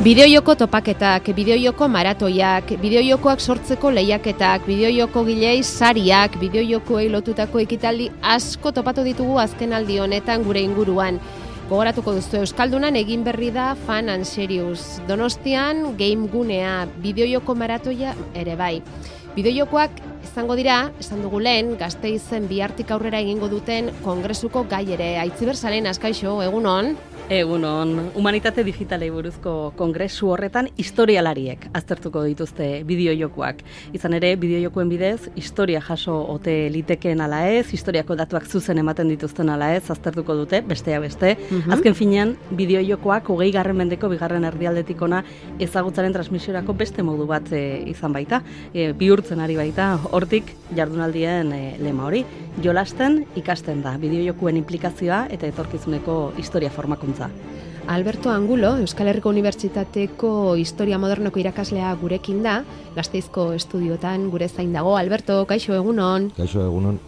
Bideojoko topaketak, bideojoko maratoiak, bideojokoak sortzeko lehiaketak, bideojoko gilei sariak, bideojokoei lotutako ekitaldi asko topatu ditugu azkenaldi honetan gure inguruan. Gogoratuko duzu Euskaldunan egin berri da Fun and Serious. Donostian Game Gunea, bideojoko maratoia ere bai. Bideojokoak izango dira, esan dugu lehen, Gasteizen bihartik aurrera egingo duten kongresuko gai ere. Aitziber Salen, azkaixo, egunon? Egunon, humanitate digitalei buruzko kongresu horretan historialariek aztertuko dituzte bideojokoak. Izan ere, bideojokoen bidez, historia jaso ote litekeen ala ez, historiako datuak zuzen ematen dituzten ala ez, aztertuko dute, bestea beste. Azken finean, bideojokoak 20. mendeko 2. erdialdetik ona ezagutzaren transmisiorako beste modu bat izan baita. Bihurtzen ari baita, hortik jardunaldien lema hori. Jolasten ikasten da, bideojokoen implikazioa eta etorkizuneko historia formakuntza. Alberto Angulo, Euskal Herriko Unibertsitateko Historia Modernoko irakaslea gurekin da, Gasteizko estudiotan gure zain dago. Alberto, kaixo egunon. Kaixo egunon.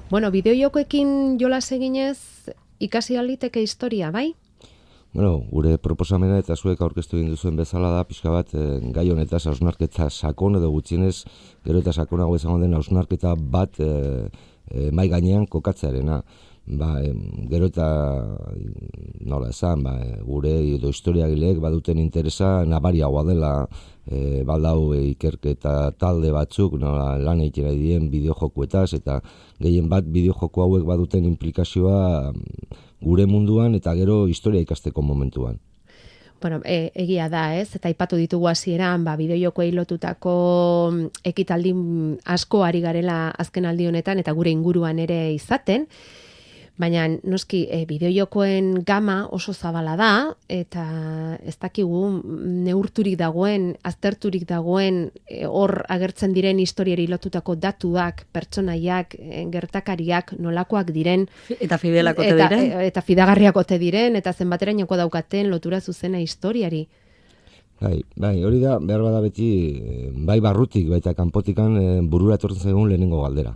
Bueno, bideojokoekin jolas eginez ikasi aliteke historia, bai? Bueno, gure proposamena eta zuek aurkeztu egin duzuen bezala da, pixka bat gai honetaz hausnarketa sakon edo gutxienez, gero eta sakonago izango den hausnarketa bat mai gainean kokatzearena. Gero eta nola esan, gure edo historiagileek baduten interesa nabariagoa dela baldau ikerketa talde batzuk nola lan egiten ari diren bideojokoetaz eta gehien bat bideojoko hauek baduten implikazioa gure munduan eta gero historia ikasteko momentuan. Bueno, egia da, ez? Eta aipatu ditugu hasieran, bideojokoei lotutako ekitaldi asko ari garela azkenaldi honetan eta gure inguruan ere izaten. Baina, noski, bideojokoen gama oso zabala da, eta ez dakigu neurturik dagoen, azterturik dagoen, hor agertzen diren historiari lotutako datuak, pertsonaiak, gertakariak, nolakoak diren. Eta fidelak ote diren. Eta fidagarriak ote diren, eta zenbaterainoko daukaten lotura zuzena historiari. Bai, hori da, behar bada beti, bai barrutik, baita kanpotikan burura etortzen zaigun lehenengo galdera.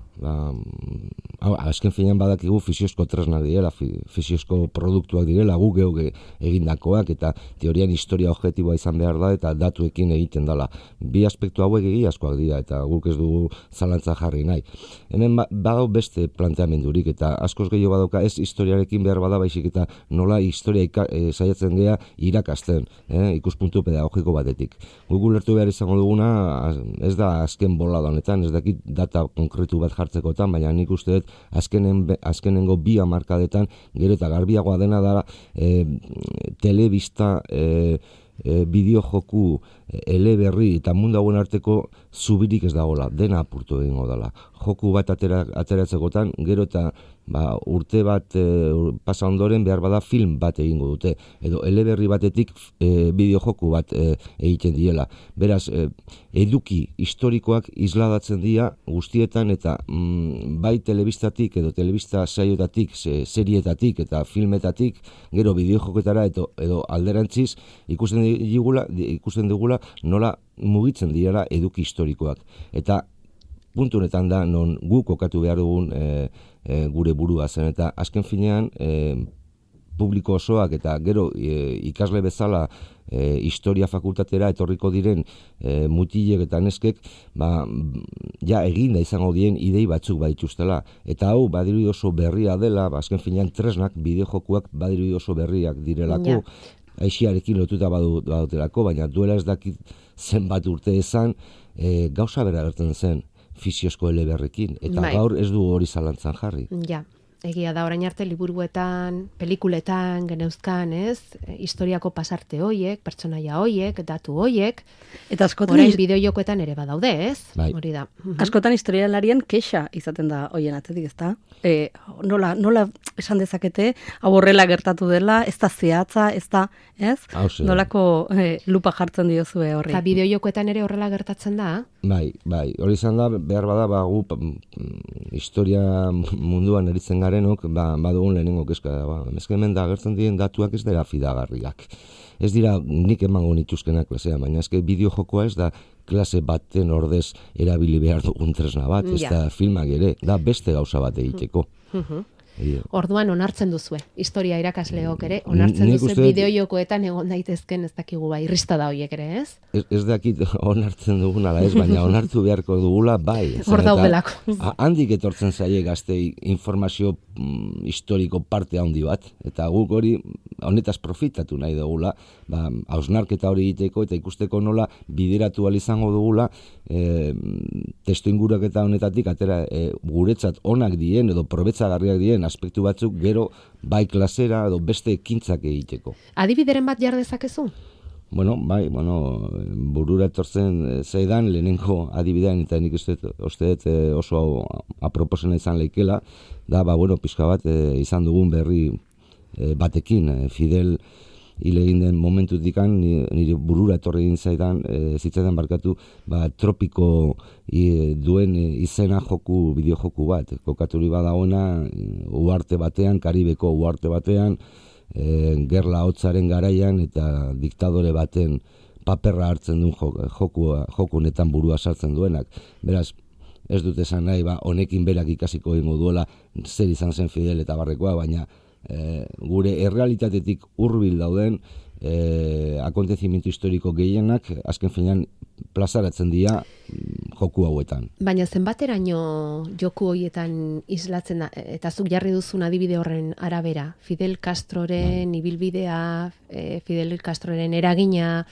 Azken finean badakigu fisiozko tresnak direla, fisiozko produktuak direla, gu geuk egindakoak, eta teorian historia objektiboa izan behar da, eta datuekin egiten dela. Bi aspektu hauek egiazkoak dira, eta guk ez dugu zalantza jarri nahi. Hemen badau beste planteamendurik, eta askoz gehiago badauka ez historiarekin behar bada, baizik eta nola historia saiatzen gea irakasten, ikuspuntu pedagogiko batetik. Guk ulertu behar izango duguna, ez da azken bolada honetan, ez dakit data konkretu bat jartzekotan, baina nik uste dut azkenengo 2 hamarkadetan gero eta garbiagoa dena da telebista bideojoku eleberri eta mundu hauen arteko zubirik ez dagoela, dena apurtu egingo dela. Joku bat ateratzekotan, gero eta urte bat pasa ondoren behar bada film bat egingo dute, edo eleberri batetik bideojoku bat egiten diela. Beraz, eduki historikoak isladatzen dira guztietan eta bai telebistatik edo telebista saioetatik, serietatik eta filmetatik, gero bideojoketara edo alderantziz ikusten dugula nola mugitzen direla eduki historikoak. Eta puntu honetan da non guk kokatu behar dugun gure burua zen, eta azken finean publiko osoak eta gero ikasle bezala historia fakultatera etorriko diren mutilek eta neskek ja eginda izango dien idei batzuk badituztela. Eta hau badirudi oso berria dela, azken finean tresnak bideojokuak badirudi oso berriak direlako, aixiarekin lotuta badutelako, baina duela ez dakit zenbat urte esan gauza bera gertzen zen fisiozko eleberrekin, eta gaur ez du hori zalantzan jarri. Ja, egia da, orain arte liburuetan, pelikuletan, geneuzkan, ez? Historiako pasarte hoiek, pertsonaia hoiek, datu hoiek, eta askotan orain bideojokoetan ere badaude, ez? Bai. Hori da. Askotan historialarien kexa izaten da hoien atzetik, ezta? Nola esan dezakete, hau horrela gertatu dela, ez da zehatza, ez da, ez? Nolako lupa jartzen diozue horri. Eta bideojokoetan ere horrela gertatzen da? Bai, hori izan da, behar bada, gu historia munduan eritzen garenok, badugun lehenengo kezka da. Hemen da agertzen diren datuak ez dira fidagarriak. Ez dira nik emango nituzkenak klasean, baina eske bideojokoa ez da klase baten ordez erabili behar dugun tresna bat, ez da filmak ere, da beste gauza bat egiteko. Orduan onartzen duzue, historia irakasleok ere, onartzen Nik duzue uste dut- bideojokoetan egon daitezken ez dakigu irrista da horiek ere, ez? Ez dakit onartzen dugun ala ez, baina onartu beharko dugula bai. Hor Zeren eta daudelako. Handik etortzen zaie gaztei informazio historiko parte handi bat, eta guk hori honetaz profitatu nahi dugula, hausnarketa hori egiteko eta ikusteko nola bideratu ahal izango dugula testu inguraketa honetatik atera guretzat onak dien edo probetzagarriak dien aspektu batzuk gero bai klasera edo beste ekintzak egiteko. Adibideren bat jar dezakezu? Burura etortzen zaidan lehenengo adibidean, eta nik uste dut oso aproposena izan leikela, da, pixka bat izan dugun berri batekin, Fidel hil egin den momentutikan, nire burura etorri egin zitzaidan barkatu, tropiko duen izena bideojoku bat, kokaturi badagoena, uharte batean, Karibeko uharte batean, gerla hotzaren garaian eta diktadore baten paperra hartzen duen joku honetan burua sartzen duenak. Beraz, ez dut esan nahi, honekin berak ikasiko egingo duela zer izan zen Fidel eta barrekoa, baina gure errealitatetik hurbil dauden akontezimiento historiko gehienak azken finean plazaratzen dira joku hauetan. Baina zenbateraino joku horietan islatzen da, eta zuk jarri duzun adibide horren arabera, Fidel Castroren ibilbidea, Fidel Castroren eragina,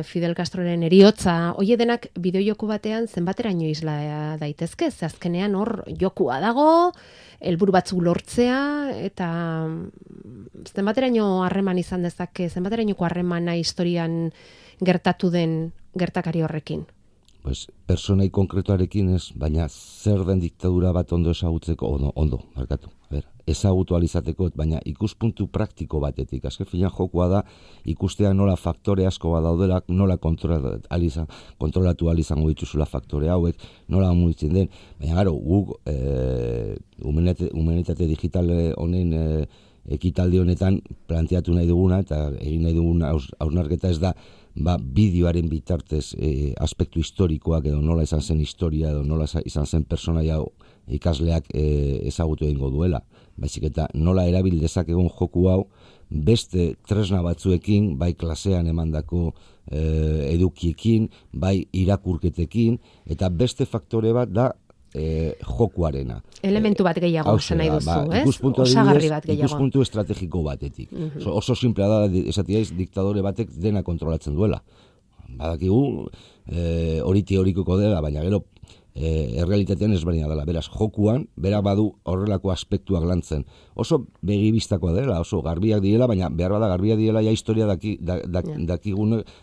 Fidel Castroren eriotza, hori denak bideojoko batean zenbateraino isla daitezke, ze azkenean hor jokua dago, helburu batzuk lortzea, eta zenbateraino harreman izan dezake, zenbaterainoko harremana historian gertatu den gertakari horrekin? Personai konkretuarekin ez, baina zer den diktadura bat ondo ezagutzeko, ezagutu alizateko, baina ikuspuntu praktiko batetik. Azken finean jokua da, ikustea nola faktore asko bat daudela, nola kontrolatu alizango dituzula faktore hauek, nola mugitzen den, baina guk humanitate digital honen ekitaldi honetan planteatu nahi duguna, eta egin nahi duguna hausnarketa ez da, bideoaren bitartez aspektu historikoak edo nola izan zen historia edo nola izan zen personaia ikasleak ezagutu egingo duela. Baizik eta nola erabil dezakegun joku hau beste tresna batzuekin, bai klasean emandako edukiekin, bai irakurketekin, eta beste faktore bat da jokuarena. Elementu bat gehiago esan nahi duzu, ez? Osagarri bat gehiago. Ikuspuntu estrategiko batetik. Oso simplea da, esatiaiz, diktadore batek dena kontrolatzen duela. Badakigu, hori teorikoko dela, baina gero errealitatean ezberdina dela. Beraz, jokuan, berak badu horrelako aspektuak lantzen. Oso begibistakoa dela, oso garbiak direla, baina behar bada garbiak direla ja historia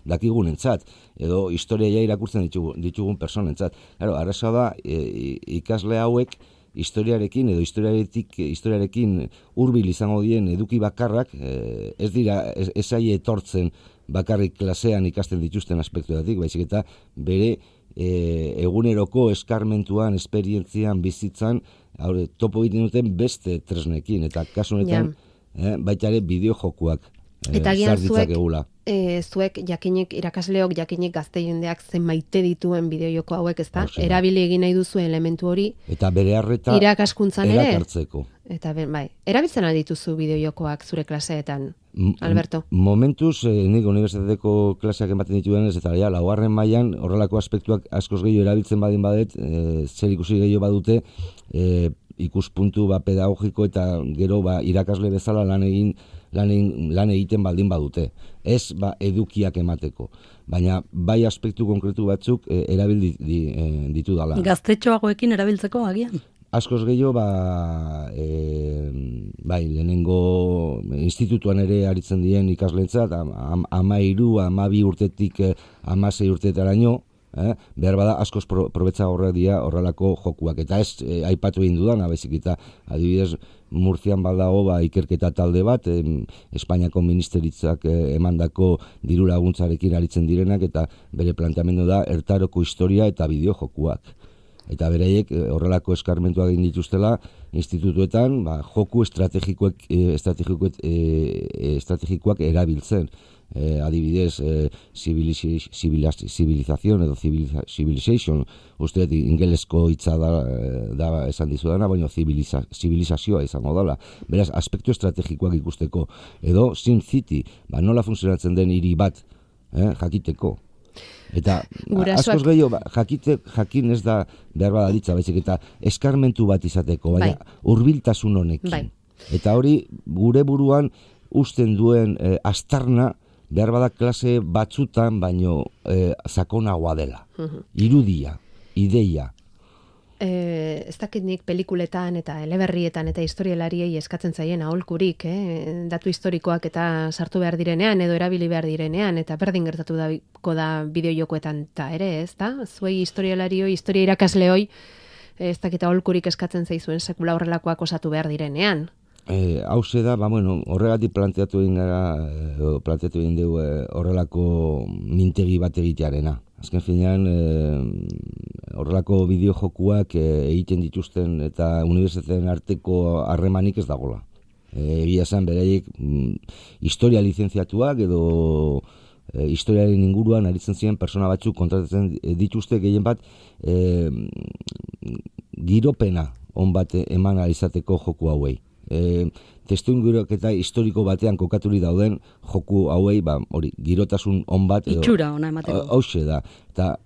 dakigunentzat, edo historia ja irakurtzen ditugun personentzat. Arraza da, ikasle hauek historiarekin edo historiarekin hurbil izango dien eduki bakarrak, ez dira, ez zaie etortzen bakarrik klasean ikasten dituzten aspektuetatik, baizik eta bere eguneroko eskarmentuan, esperientzian, bizitzan, topo egiten duten beste tresnekin, eta kasu honetan baita ere bideojokuak sarditzakegula. Zuek jakinik, irakasleok jakinik gazte jendeak zen maite dituen bideojoko hauek, ezta? Erabili egin nahi duzu elementu hori. Eta bere harreta irakaskuntzan ere. Erakartzeko. Eta erabiltzen aldituzu bideojokoak zure klaseetan, Alberto? Momentuz, nik unibertsitateko klaseak ematen dituen ez, eta laugarren mailan horrelako aspektuak askoz gehiago erabiltzen badet, zer ikusi gehiago badute, ikuspuntu pedagogiko eta gero irakasle bezala lan egiten baldin badute. Ez edukiak emateko, baina bai aspektu konkretu batzuk erabil ditu dala. Gaztetxoagoekin erabiltzeko agian? Askoz gehiago, lehenengo institutuan ere aritzen dien ikasleentzat, 13-12 urtetik 16 urtetaraino, behar bada askoz probetza horrek dira horrelako jokuak. Eta ez aipatu egin dudan, baizik eta adibidez Murtzian baldago ikerketa talde bat, Espainiako ministeritzak emandako diru laguntzarekin aritzen direnak, eta bere planteamendu da ertaroko historia eta bideojokuak. Eta bereiek horrelako eskarmentuak egin dituztela institutuetan joku estrategikoak erabiltzen. adibidez, civilización edo civilization, uste ingelesko hitza da esan dizudana, baina zibilizazioa izango dela. Beraz, aspektu estrategikoak ikusteko, edo Sin City, nola funtzionatzen den hiri bat, jakiteko. Eta askoz gehiago, jakin ez da behar badalitza, baizik, eta eskarmentu bat izateko, baina hurbiltasun honekin. Eta hori, gure buruan usten duen astarna, behar bada klase batzutan, baino sakonagoa dela. Irudia, ideia. Ez dakit nik pelikuletan eta eleberrietan eta historialariei eskatzen zaien aholkurik, datu historikoak eta sartu behar direnean edo erabili behar direnean, eta berdin gertatu da bideojokoetan eta ere, ez da? Zuei historialarioi, historia irakasleoi, ez dakit aholkurik eskatzen zaizuen sekula horrelakoak osatu behar direnean. Hauze da, horregatik planteatu egin dugu horrelako mintegi bat egitearena. Azken finean, horrelako bideojokuak egiten dituzten eta unibertsitateen arteko harremanik ez dagola. Egia zen, beraiek historia lizentziatuak edo historiaren inguruan aritzen ziren persona batzuk kontratatzen dituzte gehien bat giropena on bat eman izateko joku hauei. Testuinguruketa historiko batean kokaturi dauden joku hauei, hori, girotasun on bat edo itxura ona emateko. Hauxe da. Eta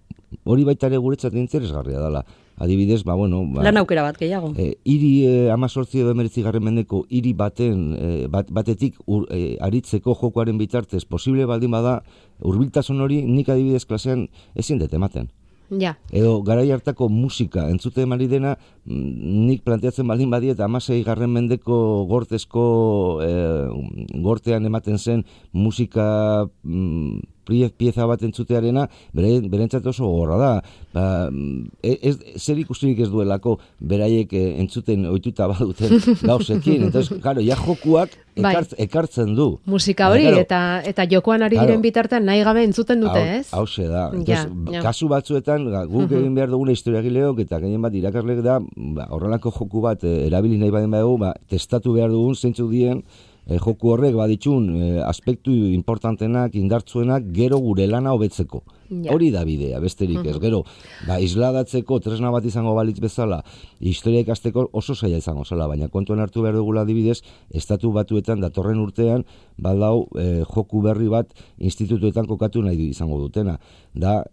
hori baita ere guretzat interesgarria dela. Adibidez, lan aukera bat gehiago. Hiri 18 edo 19. mendeko hiri batetik aritzeko jokoaren bitartez posible baldin bada, hurbiltasun hori nik adibidez klasean ezin dut ematen. Ja. Edo garai hartako musika entzute emari dena, nik planteatzen baldin badi eta 16. mendeko gortean ematen zen musika pieza bat entzutearena, berentzat oso gorra da. Zer ikusirik ez duelako beraiek entzuten ohituta baduten gauzekin. Entonces, claro, ja jokuak ekartzen du. Musika hori eta jokoan ari diren bitartean nahi gabe entzuten dute, ez? Hauxe da. Kasu batzuetan, guk egin behar duguna historiagileok eta gehien bat irakasleek da, horrelako joku bat erabili nahi baden badugu, testatu behar dugun zeintzuk dien, joku horrek baditxun aspektu importantenak, indartzuenak, gero gure lana hobetzeko. Hori da bidea, besterik ez. Gero, isladatzeko tresna bat izango balitz bezala, historia ikasteko oso zaila izango zela, baina kontuan hartu behar dugula adibidez, Estatu Batuetan datorren urtean, baldau joku berri bat institutuetan kokatu nahi izango dutena. Da,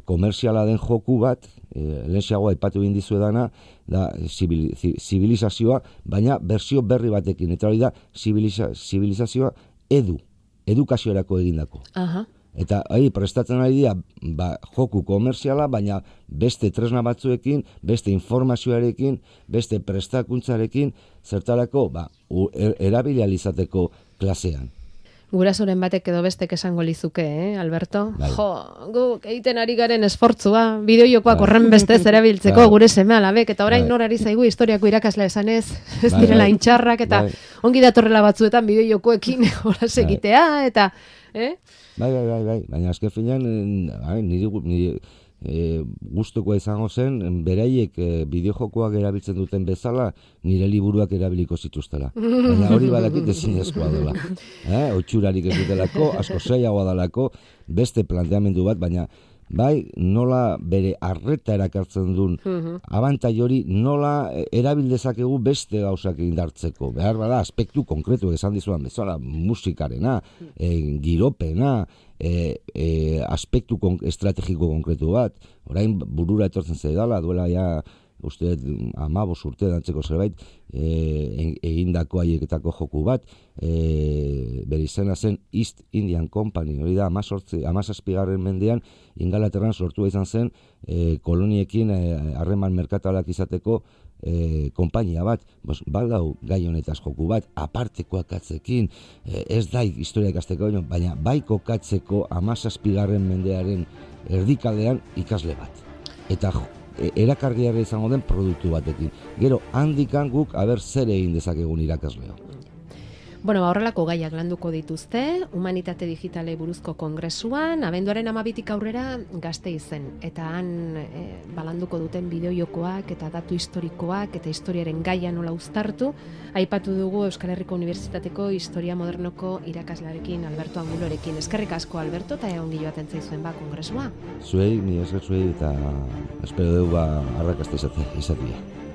komerziala den joku bat, lehenxeagoa aipatu egin dizuedana, da zibilizazioa, baina bersio berri batekin. Eta hori da, zibilizazioa edukaziorako egindako. Eta prestatzen ari dira joku komerziala, baina beste tresna batzuekin, beste informazioarekin, beste prestakuntzarekin, zertarako erabilializateko klasean. Gurasoren batek edo bestek esango lizuke, Alberto? Guk egiten ari garen esfortzua, bideojokoak horren bestez erabiltzeko gure seme-alabek, eta orain nor ari zaigu historiako irakasle esanez, ez direla intxarrak, eta ongi datorrela batzuetan bideojokoekin horaz egitea, eta... Bai, baina azken finean niri gustukoa izango zen, beraiek bideojokoak erabiltzen duten bezala, nire liburuak erabiliko zituztela. Baina hori badakit ezinezkoa dela. Otxurarik ez dutelako, asko zailagoa delako, beste planteamendu bat, baina bai, nola bere arreta erakartzen duen abantai hori, nola erabildezakegu beste gauzak indartzeko. Behar bada, aspektu konkretu esan dizuan bezala, musikarena, giropena, aspektu estrategiko konkretu bat. Orain burura etortzen zaidala, duela ja, uste 15 urte dantzeko zerbait, egindako haieketako joku bat, bere izena zen East Indian Company, hori da 17. mendean Ingalaterran sortua izan zen koloniekin harreman merkatalak izateko konpainia bat, baldau gai honetaz joku bat, apartekoak atzekin, ez da historia ikasteko, baina bai kokatzeko 17. mendearen erdikaldean ikasle bat. Eta erakargarria izango den produktu batekin. Gero, handikan guk, zer egin dezakegun irakasleo. Bueno, horrelako gaiak landuko dituzte, humanitate digitale buruzko kongresuan, abenduaren 12tik aurrera Gasteizen, eta han balanduko duten bideojokoak eta datu historikoak eta historiaren gaia nola uztartu, aipatu dugu Euskal Herriko Unibertsitateko Historia Modernoko irakaslearekin Alberto Angulorekin. Eskerrik asko, Alberto, eta ongi joaten zaizuen kongresua. Zuei, ni esker zuei, eta espero dugu arrakasta izatea.